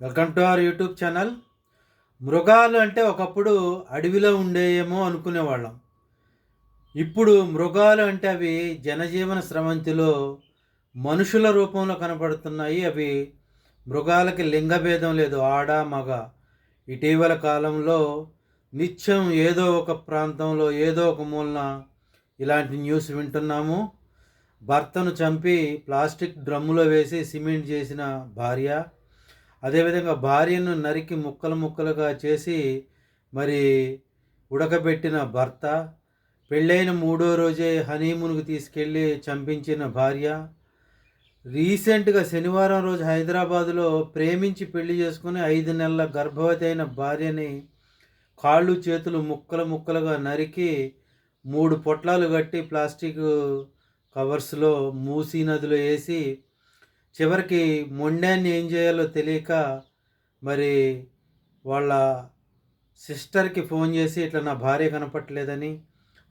Welcome to our YouTube channel. మృగాలు అంటే ఒకప్పుడు అడవిలో ఉండేయేమో అనుకునేవాళ్ళం. ఇప్పుడు మృగాలు అంటే అవి జనజీవన స్రవంతిలో మనుషుల రూపంలో కనపడుతున్నాయి. అవి మృగాలకి లింగభేదం లేదు, ఆడ మగ. ఇటీవల కాలంలో నిత్యం ఏదో ఒక ప్రాంతంలో ఏదో ఒక మూలన ఇలాంటి న్యూస్ వింటున్నాము. భర్తను చంపి ప్లాస్టిక్ డ్రమ్ములో వేసి సిమెంట్ చేసిన భార్య, అదేవిధంగా భార్యను నరికి ముక్కలు ముక్కలుగా చేసి మరి ఉడకబెట్టిన భర్త, పెళ్ళైన మూడో రోజే హనీమూన్కి తీసుకెళ్ళి చంపించిన భార్య, రీసెంట్గా శనివారం రోజు హైదరాబాదులో ప్రేమించి పెళ్లి చేసుకుని 5 నెలల గర్భవతి అయిన భార్యని కాళ్ళు చేతులు ముక్కలు ముక్కలుగా నరికి 3 పొట్లాలు కట్టి ప్లాస్టిక్ కవర్స్లో మూసీ నదిలో వేసి చివరికి మొండాన్ని ఏం చేయాలో తెలియక మరి వాళ్ళ సిస్టర్కి ఫోన్ చేసి ఇట్లా నా భార్య కనపట్లేదని,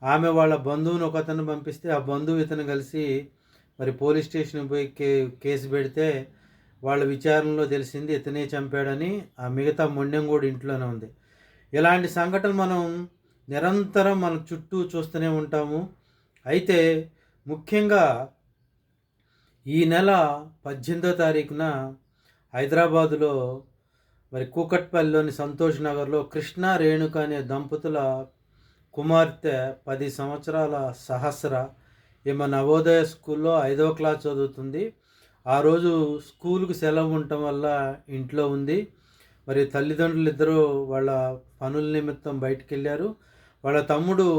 ఆమె వాళ్ళ బంధువుని ఒకతను పంపిస్తే ఆ బంధువు ఇతను కలిసి మరి పోలీస్ స్టేషన్కి పోయి కేసు పెడితే వాళ్ళ విచారణలో తెలిసింది ఇతనే చంపాడని. ఆ మిగతా మొండెం కూడా ఇంట్లోనే ఉంది. ఇలాంటి సంఘటనలు మనం నిరంతరం మన చుట్టూ చూస్తూనే ఉంటాము. అయితే ముఖ్యంగా ఈ నెల 18వ తారీఖున హైదరాబాదులో మరి కూకట్పల్లిలోని సంతోష్ నగర్లో కృష్ణ రేణుక అనే దంపతుల కుమార్తె 10 సంవత్సరాల సహస్ర, ఈమె నవోదయ స్కూల్లో 5వ క్లాస్ చదువుతుంది. ఆ రోజు స్కూల్కి సెలవు ఉండటం వల్ల ఇంట్లో ఉంది. మరి తల్లిదండ్రులు ఇద్దరూ వాళ్ళ పనుల నిమిత్తం బయటికి వెళ్ళారు. వాళ్ళ తమ్ముడు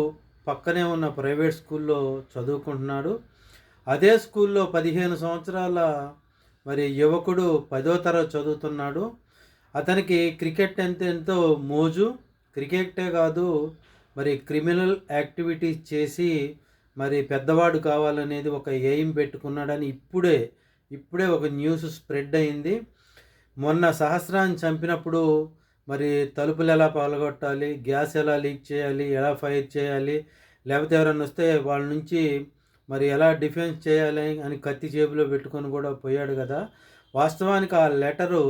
పక్కనే ఉన్న ప్రైవేట్ స్కూల్లో చదువుకుంటున్నాడు. అదే స్కూల్లో 15 సంవత్సరాల మరి యువకుడు 10వ తరగతి చదువుతున్నాడు. అతనికి క్రికెట్ అంటే ఎంతో మోజు. క్రికెటే కాదు, మరి క్రిమినల్ యాక్టివిటీస్ చేసి మరి పెద్దవాడు కావాలనేది ఒక ఎయిమ్ పెట్టుకున్నాడని ఇప్పుడే ఒక న్యూస్ స్ప్రెడ్ అయింది. మొన్న సహస్రాన్ని చంపినప్పుడు మరి తలుపులు ఎలా పగలగొట్టాలి, గ్యాస్ ఎలా లీక్ చేయాలి, ఎలా ఫైర్ చేయాలి, లేకపోతే ఎవరైనా వస్తే వాళ్ళ నుంచి మరి ఎలా డిఫెన్స్ చేయాలి అని కత్తి జేబులో పెట్టుకొని కూడా పోయాడు కదా. వాస్తవానికి ఆ లెటరు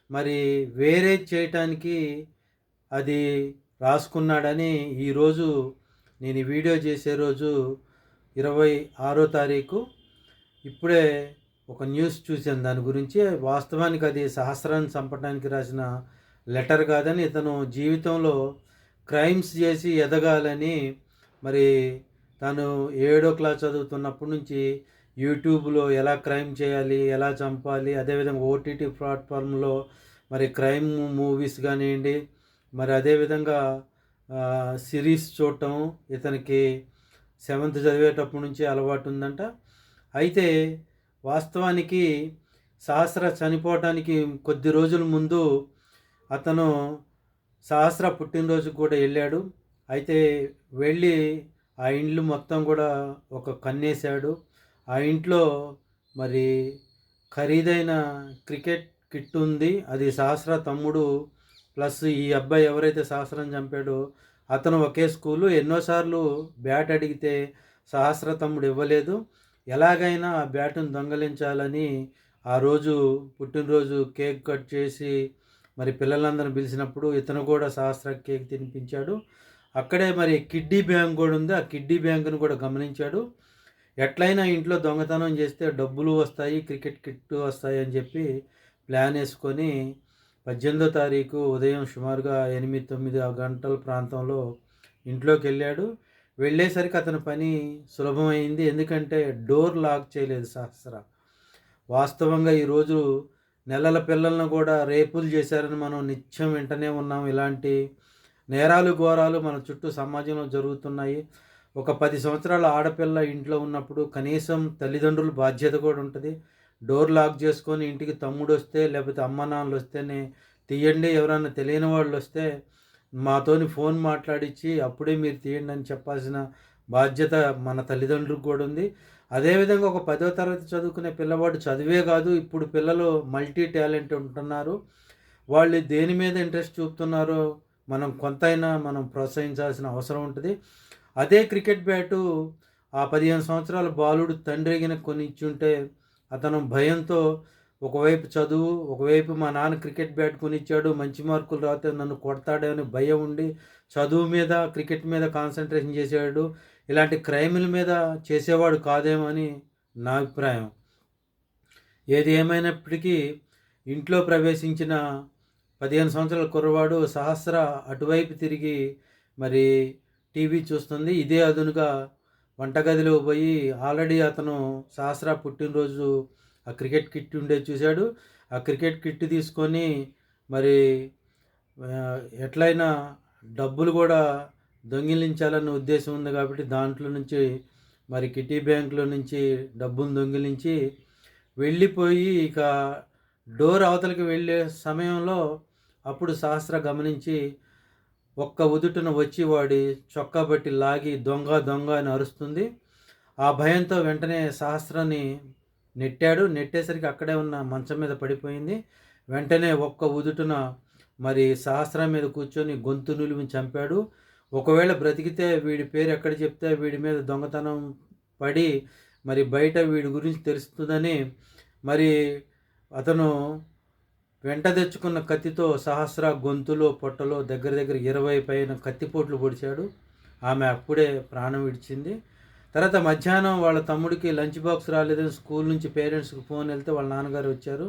మరి వేరే చేయటానికి అది రాసుకున్నాడని ఈరోజు నేను ఈ వీడియో చేసే రోజు 26వ తారీఖు ఇప్పుడే ఒక న్యూస్ చూశాను దాని గురించి. వాస్తవానికి అది సహస్రాన్ని చంపడానికి రాసిన లెటర్ కాదని, ఇతను జీవితంలో క్రైమ్స్ చేసి ఎదగాలని మరి తను 7వ క్లాస్ చదువుతున్నప్పటి నుంచి యూట్యూబ్లో ఎలా క్రైమ్ చేయాలి, ఎలా చంపాలి, అదేవిధంగా ఓటీటీ ప్లాట్ఫామ్లో మరి క్రైమ్ మూవీస్ కానివ్వండి, మరి అదేవిధంగా సిరీస్ చూడటం ఇతనికి 7th చదివేటప్పటి నుంచి అలవాటు ఉందంట. అయితే వాస్తవానికి సహస్ర చనిపోవటానికి కొద్ది రోజుల ముందు అతను సహస్ర పుట్టినరోజుకు కూడా వెళ్ళాడు. అయితే వెళ్ళి ఆ ఇండ్లు మొత్తం కూడా ఒక కన్నేశాడు. ఆ ఇంట్లో మరి ఖరీదైన క్రికెట్ కిట్ ఉంది. అది సహస్ర తమ్ముడు ప్లస్ ఈ అబ్బాయి ఎవరైతే సహస్రం చంపాడో అతను ఒకే స్కూలు. ఎన్నోసార్లు బ్యాట్ అడిగితే సహస్ర తమ్ముడు ఇవ్వలేదు. ఎలాగైనా ఆ బ్యాటును దొంగలించాలని ఆ రోజు పుట్టినరోజు కేక్ కట్ చేసి మరి పిల్లలందరిని పిలిచినప్పుడు ఇతను కూడా సహస్ర కేక్ తినిపించాడు. అక్కడే మరి కిడ్డీ బ్యాంక్ కూడా ఉంది. ఆ కిడ్డీ బ్యాంకును కూడా గమనించాడు. ఎట్లయినా ఇంట్లో దొంగతనం చేస్తే డబ్బులు వస్తాయి, క్రికెట్ కిట్ వస్తాయి అని చెప్పి ప్లాన్ వేసుకొని 18వ తారీఖు ఉదయం సుమారుగా 8-9 గంటల ప్రాంతంలో ఇంట్లోకి వెళ్ళాడు. వెళ్ళేసరికి అతని పని సులభమైంది. ఎందుకంటే డోర్ లాక్ చేయలేదు సహస్ర. వాస్తవంగా ఈరోజు నెలల పిల్లలను కూడా రేపులు చేశారని మనం నిత్యం వింటూనే ఉన్నాం. ఇలాంటి నేరాలు ఘోరాలు మన చుట్టూ సమాజంలో జరుగుతున్నాయి. ఒక 10 సంవత్సరాల ఆడపిల్ల ఇంట్లో ఉన్నప్పుడు కనీసం తల్లిదండ్రుల బాధ్యత కూడా ఉంటుంది. డోర్ లాక్ చేసుకొని ఇంటికి తమ్ముడు వస్తే లేకపోతే అమ్మ నాన్నలు వస్తేనే తీయండి, ఎవరైనా తెలియని వాళ్ళు వస్తే మాతోని ఫోన్ మాట్లాడించి అప్పుడే మీరు తీయండి అని చెప్పాల్సిన బాధ్యత మన తల్లిదండ్రులకు కూడా ఉంది. అదేవిధంగా ఒక 10వ తరగతి చదువుకునే పిల్లవాడు చదివే కాదు, ఇప్పుడు పిల్లలు మల్టీ టాలెంట్ ఉంటున్నారు. వాళ్ళు దేని మీద ఇంట్రెస్ట్ చూపుతున్నారో కొంతైనా మనం ప్రోత్సహించాల్సిన అవసరం ఉంటుంది. అదే క్రికెట్ బ్యాటు ఆ 15 సంవత్సరాల బాలుడు తండ్రి గిన కొనిచ్చుంటే అతను భయంతో ఒకవైపు చదువు, ఒకవైపు మా నాన్న క్రికెట్ బ్యాట్ కొనిచ్చాడు, మంచి మార్కులు రాతే నన్ను కొడతాడని భయం ఉండి చదువు మీద, క్రికెట్ మీద కాన్సంట్రేషన్ చేసేవాడు. ఇలాంటి క్రైముల మీద చేసేవాడు కాదేమో అని నా అభిప్రాయం. ఏది ఏమైనప్పటికీ ఇంట్లో ప్రవేశించిన 15 సంవత్సరాల కుర్రవాడు సహస్ర అటువైపు తిరిగి మరి టీవీ చూస్తుంది. ఇదే అదునుగా వంటగదిలో పోయి ఆల్రెడీ అతను సహస్ర పుట్టినరోజు ఆ క్రికెట్ కిట్ ఉండేది చూశాడు. ఆ క్రికెట్ కిట్ తీసుకొని మరి ఎట్లయినా డబ్బులు కూడా దొంగిలించాలన్న ఉద్దేశం ఉంది కాబట్టి దాంట్లో నుంచి మరి కిటీ బ్యాంకులో నుంచి డబ్బును దొంగిలించి వెళ్ళిపోయి ఇక డోర్ అవతలకి వెళ్ళే సమయంలో అప్పుడు సహస్ర గమనించి ఒక్క ఉదుటున వచ్చి వాడి చొక్కా బట్టి లాగి దొంగ దొంగ అని అరుస్తుంది. ఆ భయంతో వెంటనే సహస్రాన్ని నెట్టాడు. నెట్టేసరికి అక్కడే ఉన్న మంచం మీద పడిపోయింది. వెంటనే ఒక్క ఉదుటున మరి సహస్ర మీద కూర్చొని గొంతు నులిమి చంపాడు. ఒకవేళ బ్రతికితే వీడి పేరు ఎక్కడ చెప్తే వీడి మీద దొంగతనం పడి మరి బయట వీడి గురించి తెలుస్తుందని మరి అతను వెంట తెచ్చుకున్న కత్తితో సహస్ర గొంతులో పొట్టలో దగ్గర దగ్గర 20 పైన కత్తిపోట్లు పొడిచాడు. ఆమె అప్పుడే ప్రాణం విడిచింది. తర్వాత మధ్యాహ్నం వాళ్ళ తమ్ముడికి లంచ్ బాక్స్ రాలేదని స్కూల్ నుంచి పేరెంట్స్కి ఫోన్ వెళ్తే వాళ్ళ నాన్నగారు వచ్చారు.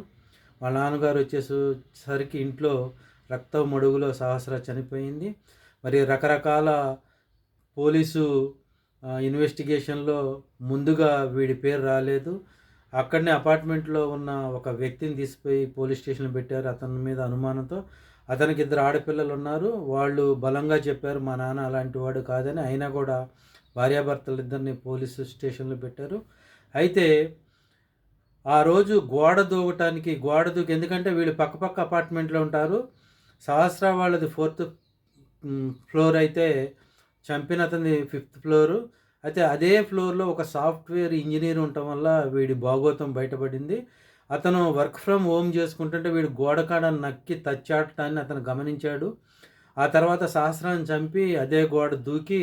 వాళ్ళ నాన్నగారు వచ్చేసరికి ఇంట్లో రక్తం మడుగులో సహస్ర చనిపోయింది. మరి రకరకాల పోలీసు ఇన్వెస్టిగేషన్లో ముందుగా వీడి పేరు రాలేదు. అక్కడనే అపార్ట్మెంట్లో ఉన్న ఒక వ్యక్తిని తీసిపోయి పోలీస్ స్టేషన్లో పెట్టారు. అతని మీద అనుమానంతో అతనికి 2 ఆడపిల్లలు ఉన్నారు. వాళ్ళు బలంగా చెప్పారు మా నాన్న అలాంటి వాడు కాదని. అయినా కూడా భార్యాభర్తలు ఇద్దరిని పోలీసు స్టేషన్లో పెట్టారు. అయితే ఆ రోజు గోడ దూకి ఎందుకంటే వీళ్ళు పక్కపక్క అపార్ట్మెంట్లో ఉంటారు. సహస్ర వాళ్ళది 4th ఫ్లోర్ అయితే చంపిన అతని 5th ఫ్లోరు. అయితే అదే ఫ్లోర్లో ఒక సాఫ్ట్వేర్ ఇంజనీర్ ఉండటం వల్ల వీడి భాగోతం బయటపడింది. అతను వర్క్ ఫ్రమ్ హోమ్ చేసుకుంటుంటే వీడు గోడకాడ నక్కి తచ్చాటటాన్ని అతను గమనించాడు. ఆ తర్వాత సహస్రాన్ని చంపి అదే గోడ దూకి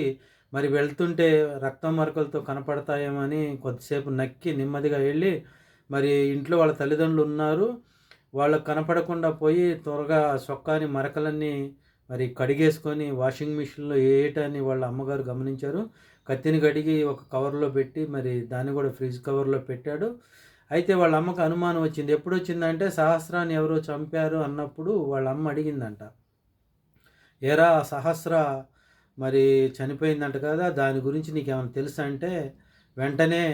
మరి వెళ్తుంటే రక్తం మరకలతో కనపడతాయేమని కొద్దిసేపు నక్కి నెమ్మదిగా వెళ్ళి మరి ఇంట్లో వాళ్ళ తల్లిదండ్రులు ఉన్నారు. వాళ్ళకు కనపడకుండా పోయి త్వరగా సొక్కాని మరకలన్నీ మరి కడిగేసుకొని వాషింగ్ మిషన్లో వేయటాన్ని వాళ్ళ అమ్మగారు గమనించారు. కత్తిని కడిగి ఒక కవర్లో పెట్టి మరి దాన్ని కూడా ఫ్రిడ్జ్ కవర్లో పెట్టాడు. అయితే వాళ్ళ అమ్మకు అనుమానం వచ్చింది. ఎప్పుడు వచ్చిందంటే సహస్రాన్ని ఎవరో చంపారు అన్నప్పుడు వాళ్ళ అమ్మ అడిగిందంట, ఏరా సహస్ర మరి చనిపోయిందంట కదా, దాని గురించి నీకేమైనా తెలుసా అంటే వెంటనే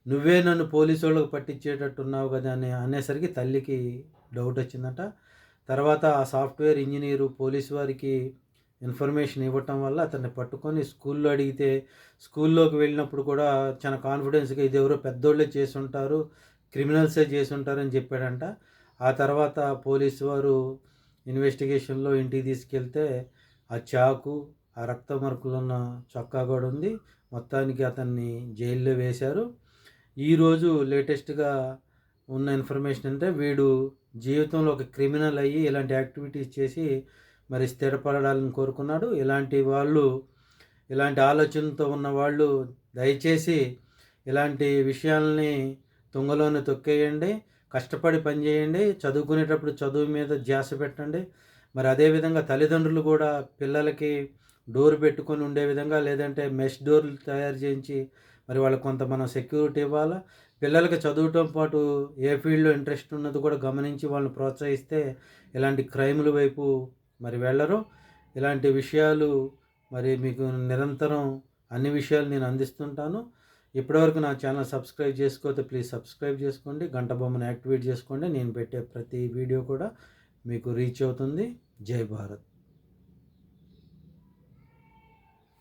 నువ్వే నన్ను పోలీసు వాళ్ళకి పట్టించేటట్టున్నావు కదా అని అనేసరికి తల్లికి డౌట్ వచ్చిందంట. తర్వాత ఆ సాఫ్ట్వేర్ ఇంజనీరు పోలీసు వారికి ఇన్ఫర్మేషన్ ఇవ్వటం వల్ల అతన్ని పట్టుకొని స్కూల్లో అడిగితే స్కూల్లోకి వెళ్ళినప్పుడు కూడా చాలా కాన్ఫిడెన్స్గా ఇది ఎవరో పెద్దోళ్ళే చేసి ఉంటారు, క్రిమినల్సే చేసి ఉంటారని చెప్పాడంట. ఆ తర్వాత పోలీసు వారు ఇన్వెస్టిగేషన్లో ఇంటికి తీసుకెళ్తే ఆ చాకు, ఆ రక్త మరకలున్న చొక్కా కూడా ఉంది. మొత్తానికి అతన్ని జైల్లో వేశారు. ఈరోజు లేటెస్ట్గా ఉన్న ఇన్ఫర్మేషన్ అంటే వీడు జీవితంలో ఒక క్రిమినల్ అయ్యి ఇలాంటి యాక్టివిటీస్ చేసి మరి స్థిరపడాలని కోరుకున్నాడు. ఇలాంటి ఆలోచనతో ఉన్న వాళ్ళు దయచేసి ఇలాంటి విషయాల్ని తుంగలోనే తొక్కేయండి. కష్టపడి పనిచేయండి. చదువుకునేటప్పుడు చదువు మీద ధ్యాస పెట్టండి. మరి అదేవిధంగా తల్లిదండ్రులు కూడా పిల్లలకి డోర్ పెట్టుకొని ఉండే విధంగా లేదంటే మెష్ డోర్లు తయారు చేయించి మరి వాళ్ళకి కొంత మనం సెక్యూరిటీ ఇవ్వాలా. పిల్లలకి చదువుతో పాటు ఏ ఫీల్డ్లో ఇంట్రెస్ట్ ఉన్నది కూడా గమనించి వాళ్ళని ప్రోత్సహిస్తే ఇలాంటి క్రైముల వైపు మరి వెళ్ళరు. ఇలాంటి విషయాలు మరి మీకు నిరంతరం అన్ని విషయాలు నేను అందిస్తుంటాను. ఇప్పటివరకు నా ఛానల్ సబ్స్క్రైబ్ చేసుకోతే ప్లీజ్ సబ్స్క్రైబ్ చేసుకోండి. గంట బొమ్మను యాక్టివేట్ చేసుకోండి. నేను పెట్టే ప్రతి వీడియో కూడా మీకు రీచ్ అవుతుంది. జై భారత్.